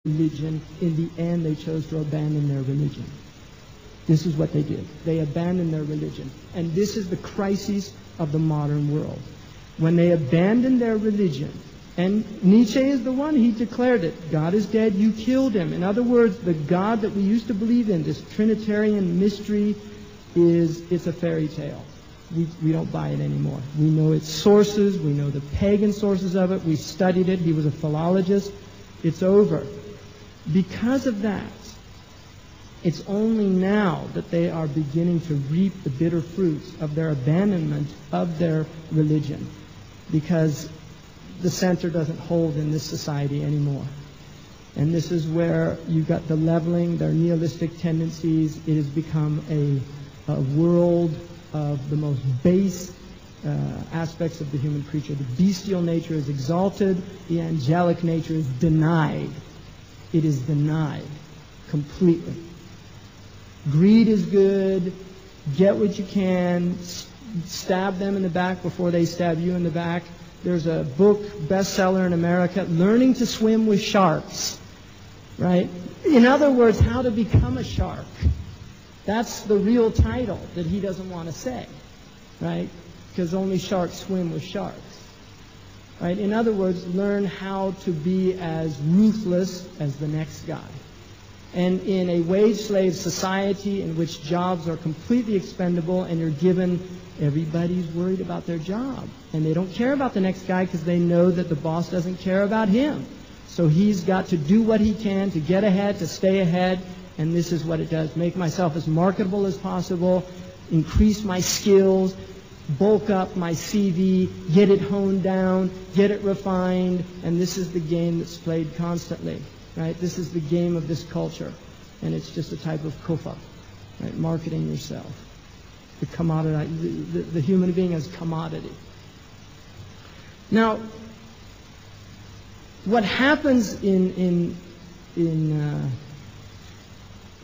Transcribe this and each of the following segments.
religion, in the end they chose to abandon their religion. This is what they did. They abandoned their religion. And this is the crisis of the modern world. When they abandoned their religion, and Nietzsche is the one, he declared it. God is dead, you killed him. In other words, the God that we used to believe in, this Trinitarian mystery, it's a fairy tale. We don't buy it anymore. We know its sources, we know the pagan sources of it, we studied it, he was a philologist. It's over. Because of that, it's only now that they are beginning to reap the bitter fruits of their abandonment of their religion, because the center doesn't hold in this society anymore. And this is where you've got the leveling, their nihilistic tendencies. It has become a world of the most base aspects of the human creature. The bestial nature is exalted. The angelic nature is denied. It is denied completely. Greed is good. Get what you can. Stab them in the back before they stab you in the back. There's a book, bestseller in America, Learning to Swim with Sharks. Right? In other words, how to become a shark. That's the real title that he doesn't want to say. Right? Because only sharks swim with sharks. Right? In other words, learn how to be as ruthless as the next guy. And in a wage-slave society in which jobs are completely expendable and you're given, everybody's worried about their job. And they don't care about the next guy because they know that the boss doesn't care about him. So he's got to do what he can to get ahead, to stay ahead. And this is what it does. Make myself as marketable as possible, increase my skills, bulk up my CV, get it honed down, get it refined. And this is the game that's played constantly. Right? This is the game of this culture, and it's just a type of kufa, right? Marketing yourself, the commodity, the human being as commodity. Now, what happens is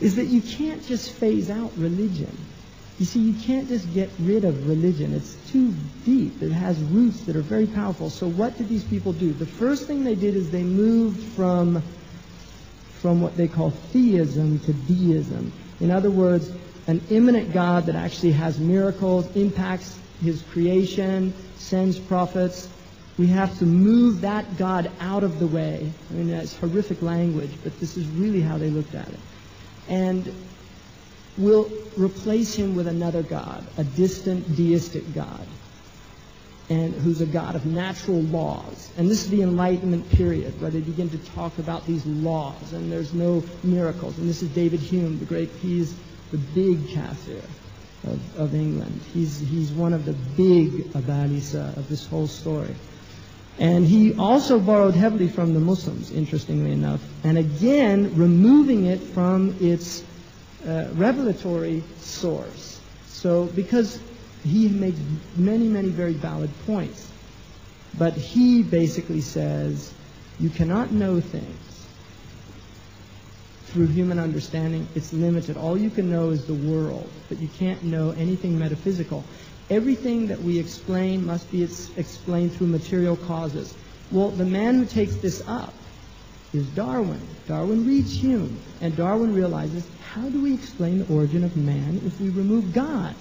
that you can't just phase out religion. You see, you can't just get rid of religion. It's too deep. It has roots that are very powerful. So what did these people do? The first thing they did is they moved from what they call theism to deism. In other words, an immanent God that actually has miracles, impacts his creation, sends prophets. We have to move that God out of the way. I mean, that's horrific language, but this is really how they looked at it. And we'll replace him with another God, a distant deistic God, and who's a God of natural laws. And this is the Enlightenment period, where they begin to talk about these laws, and there's no miracles. And this is David Hume, the great, he's the big kafir of England. He's one of the big abalisa of this whole story. And he also borrowed heavily from the Muslims, interestingly enough, and again, removing it from its revelatory source. So, because he makes many, many very valid points. But he basically says, you cannot know things through human understanding. It's limited. All you can know is the world, but you can't know anything metaphysical. Everything that we explain must be explained through material causes. Well, the man who takes this up is Darwin. Darwin reads Hume, and Darwin realizes, how do we explain the origin of man if we remove God?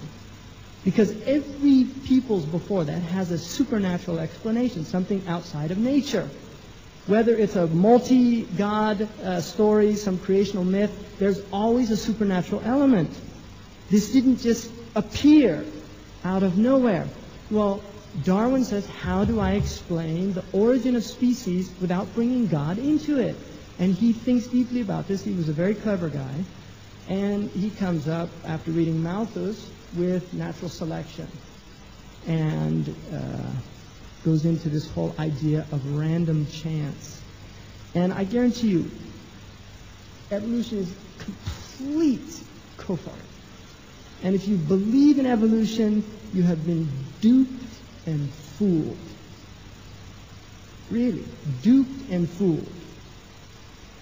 Because every peoples before that has a supernatural explanation, something outside of nature. Whether it's a multi-God story, some creational myth, there's always a supernatural element. This didn't just appear out of nowhere. Well, Darwin says, how do I explain the origin of species without bringing God into it? And he thinks deeply about this. He was a very clever guy. And he comes up, after reading Malthus, with natural selection, and goes into this whole idea of random chance. And I guarantee you, evolution is complete kufr. And if you believe in evolution, you have been duped and fooled. Really, duped and fooled.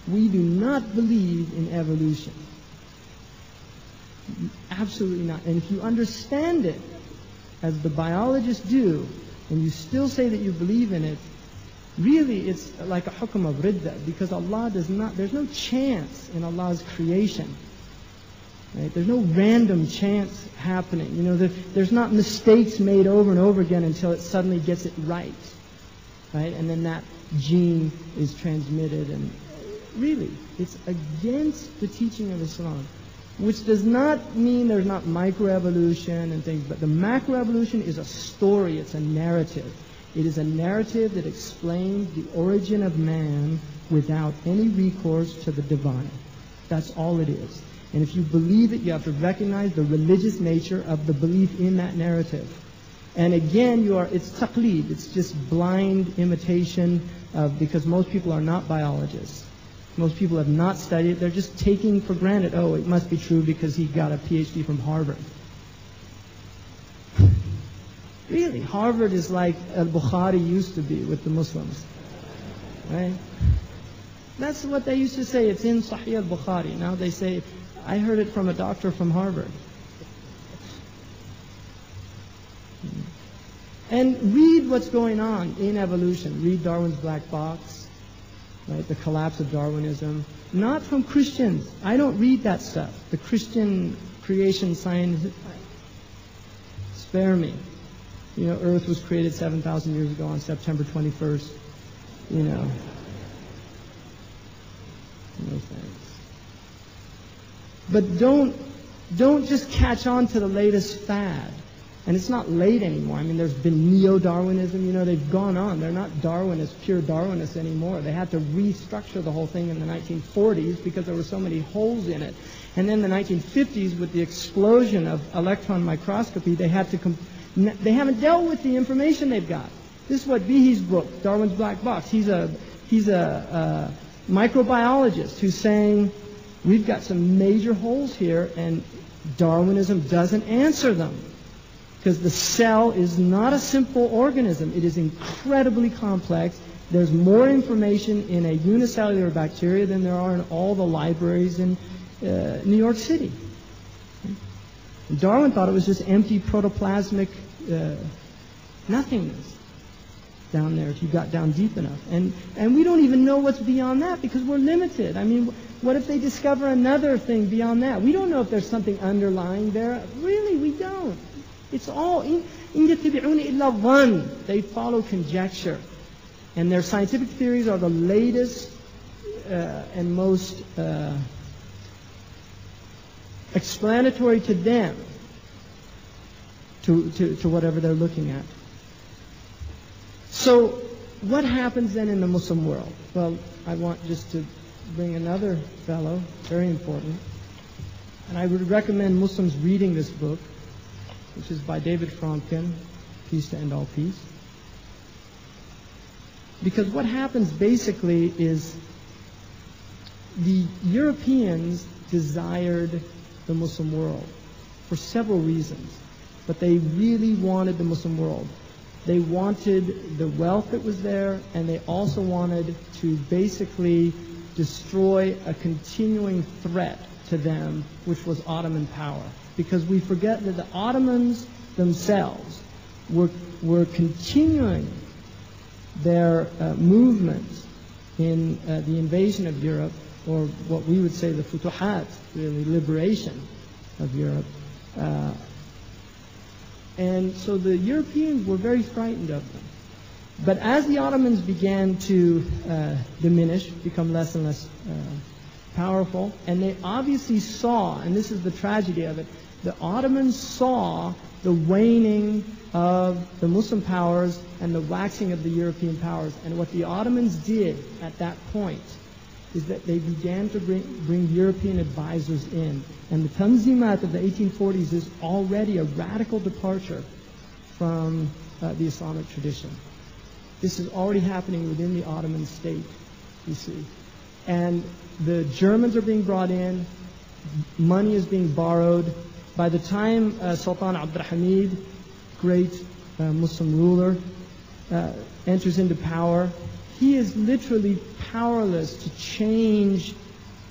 We do not believe in evolution. Absolutely not. And if you understand it, as the biologists do, and you still say that you believe in it, really it's like a hukm of ridda, because Allah does not, there's no chance in Allah's creation. Right? There's no random chance happening. You know, there's not mistakes made over and over again until it suddenly gets it right. Right? And then that gene is transmitted. And really, it's against the teaching of Islam. Which does not mean there's not microevolution and things, but the macroevolution is a story, it's a narrative. It is a narrative that explains the origin of man without any recourse to the divine. That's all it is. And if you believe it, you have to recognize the religious nature of the belief in that narrative. And again, it's taqleed, it's just blind imitation because most people are not biologists. Most people have not studied it. They're just taking for granted, oh, it must be true because he got a PhD from Harvard. Really, Harvard is like al-Bukhari used to be with the Muslims. Right? That's what they used to say. It's in Sahih al-Bukhari. Now they say, I heard it from a doctor from Harvard. And read what's going on in evolution. Read Darwin's Black Box. Right, the collapse of Darwinism, not from Christians. I don't read that stuff. The Christian creation science, spare me. You know, Earth was created 7,000 years ago on September 21st. You know, no thanks. But don't just catch on to the latest fad. And it's not late anymore. I mean, there's been neo-Darwinism. You know, they've gone on. They're not Darwinists, pure Darwinists anymore. They had to restructure the whole thing in the 1940s because there were so many holes in it. And then the 1950s, with the explosion of electron microscopy, they haven't dealt with the information they've got. This is what Behe's book, Darwin's Black Box. He's a microbiologist who's saying we've got some major holes here, and Darwinism doesn't answer them. Because the cell is not a simple organism. It is incredibly complex. There's more information in a unicellular bacteria than there are in all the libraries in New York City. And Darwin thought it was just empty protoplasmic nothingness down there if you got down deep enough. And we don't even know what's beyond that because we're limited. I mean, what if they discover another thing beyond that? We don't know if there's something underlying there. Really, we don't. It's all in يَتَّبِعُونَ إِلَّا الظَّنَّ. They follow conjecture. And their scientific theories are the latest and most explanatory to them to whatever they're looking at. So what happens then in the Muslim world? Well, I want just to bring another fellow, very important. And I would recommend Muslims reading this book, which is by David Fromkin, Peace to End All Peace. Because what happens basically is the Europeans desired the Muslim world for several reasons, but they really wanted the Muslim world. They wanted the wealth that was there, and they also wanted to basically destroy a continuing threat to them, which was Ottoman power. Because we forget that the Ottomans themselves were continuing their movements in the invasion of Europe, or what we would say the futuhat, really liberation of Europe. And so the Europeans were very frightened of them. But as the Ottomans began to diminish, become less and less powerful, and they obviously saw, and this is the tragedy of it, the Ottomans saw the waning of the Muslim powers and the waxing of the European powers. And what the Ottomans did at that point is that they began to bring European advisors in. And the Tanzimat of the 1840s is already a radical departure from the Islamic tradition. This is already happening within the Ottoman state, you see. And the Germans are being brought in, money is being borrowed. By the time Sultan Abd al-Hamid, great Muslim ruler, enters into power, he is literally powerless to change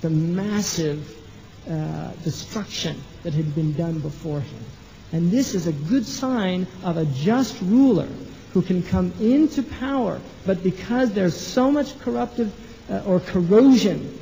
the massive destruction that had been done before him. And this is a good sign of a just ruler who can come into power, but because there's so much corruptive or corrosion